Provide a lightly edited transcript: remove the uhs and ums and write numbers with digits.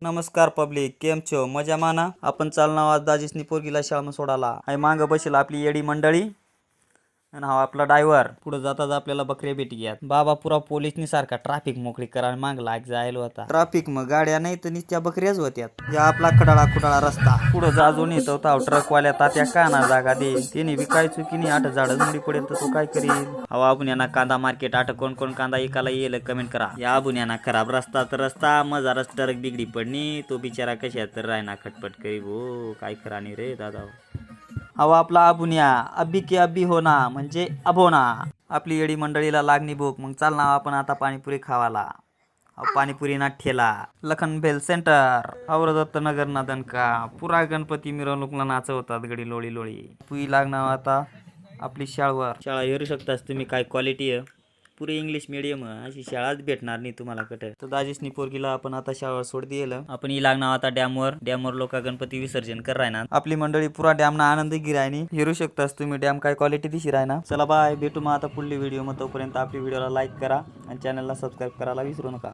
नमस्कार पब्लिक, केम छो मजा माना. आपण चालना आज दाजीसनी पोरगीला शाळा सोडायला. आई मागं बसेल आपली येडी मंडळी आणि हा आपला ड्रायव्हर. पुढे जाताच आपल्याला बकऱ्या भेटी घ्यात. बाबा पुरा पोलिसनी सारखा ट्रॅफिक मोकळी करा माग लाग जायला होता. ट्रॅफिक मग गाड्या नाही तर नुसत्या बकऱ्याच होत्यात. या आपला खडाळा खुडाळा रस्ता पुढे जाजून येतो ताव ट्रकवाल्या तात्या काना जागा दे. तिने बी काय चुकीने आठ झाडच मुडी पडेल तर तो काय करील. हवा आबुन्याना कांदा मार्केट आठ कोण कोण कांदा एकाला येईल कमेंट करा. या आबुन्याना खराब रस्ता तर रस्ता मजारच ट्रक बिगडी पडणी. तो बिचारा कशात तर रायना खटपट करी हो काय खरा नाही रे दादा. हवा आपला आबुन्या अब्बी के अब्बी होना म्हणजे अभोना. आपली येडी मंडळीला लागणी भूक. मग चाल ना आपण आता पाणीपुरी खावाला. पाणीपुरी ना ठेला लखन भेल सेंटर औरदत्त नगर ना दणका. पुरा गणपती मिरवणूकला नाचवतात गडी लोळी लोळी. पुई लागणार आता आपली शाळावर. शाळा येऊ शकतास तुम्ही काय क्वालिटी आहे. पुरे इंग्लिश मीडियम अशी शाळाच भेटणार नाही तुम्हाला कुठे. तर दाजीसनी पोरगीला आपण आता शाळा सोड दिलं. आपण ही लागणार आता डॅमवर लोक गणपती विसर्जन कर राहणार. आपली मंडळी पुरा डॅम ना आनंद गिरायनी हिरू शकतास तुम्ही. डॅम काय क्वालिटी दिशी राहणार. चला बाय भेटू मग आता पुढली व्हिडिओ. मग तोपर्यंत आपली व्हिडिओला लाईक करा आणि चॅनलला सबस्क्राईब करायला विसरू नका.